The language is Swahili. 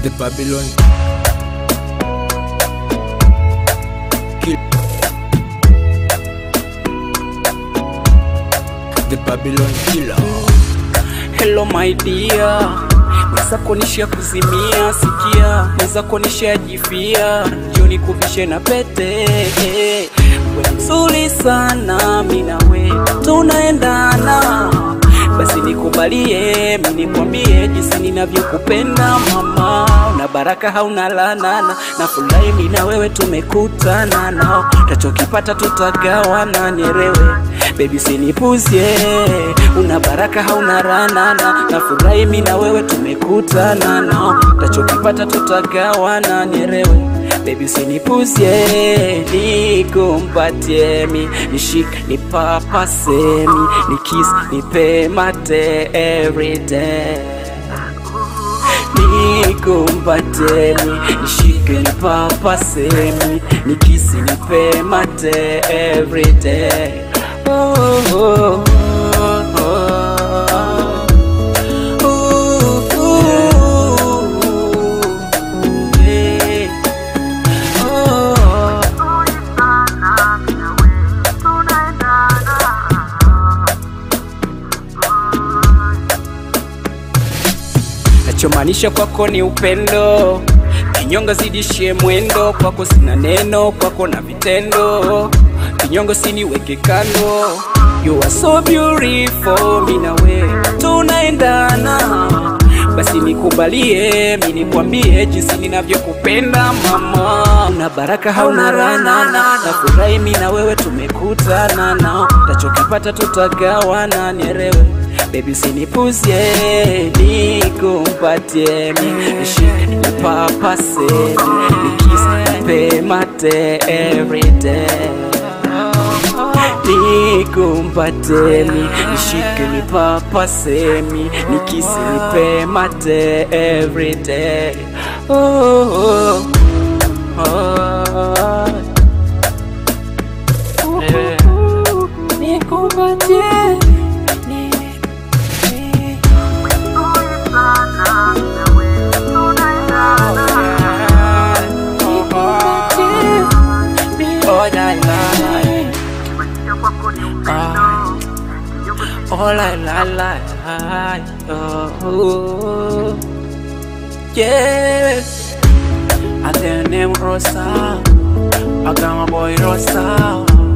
The Babylon Kill. The Babylon Killer. Hello my dear, weza konishia kuzimia, sikia, weza konishia jifia, juni kuvishe na pete. Wewe mzuri sana, mimi na wewe tunaendana, basi nikubalie, mimi nikwambie jinsi ninavyokupenda mama. Una baraka hauna laana, na furahi mimi na wewe tumekutana nao, tutachokipata tutagawana, nielewe baby sinipuzie. Una baraka hauna laana, na furahi mimi na wewe tumekutana nao, tutachokipata tutagawana, nielewe baby usinipuzie. Nikumpatie mi, nishike nipapase mi, nikiss nipe mate everyday. Nikumpatie mi, nishike nipapase mi, nikiss nipe mate everyday. Oh, oh, oh, oh. Nachomanisha kwako ni upendo, kinyongo zidishie mwendo, kwako sina neno, kwako na vitendo, kinyongo siniweke kando. You are so beautiful, mimi na wewe tunaendana, basi nikubalie, mimi nikwambie jinsi ninavyokupenda mama. Una baraka hauna laana, na furahi mimi na wewe tumekutana nao, tutachokipata tutagawana, nielewe baby usinipuzie. Nikumpatie mi, nishike nipapase mi, nikiss nipe mate everyday. Nikumpatie mi, nishike nipapase mi, nikiss nipe mate everyday. Oh, oh, oh. Yeah. Nikumpatie oh la oh yes, I tell them Rosa, I got my boy Rosa.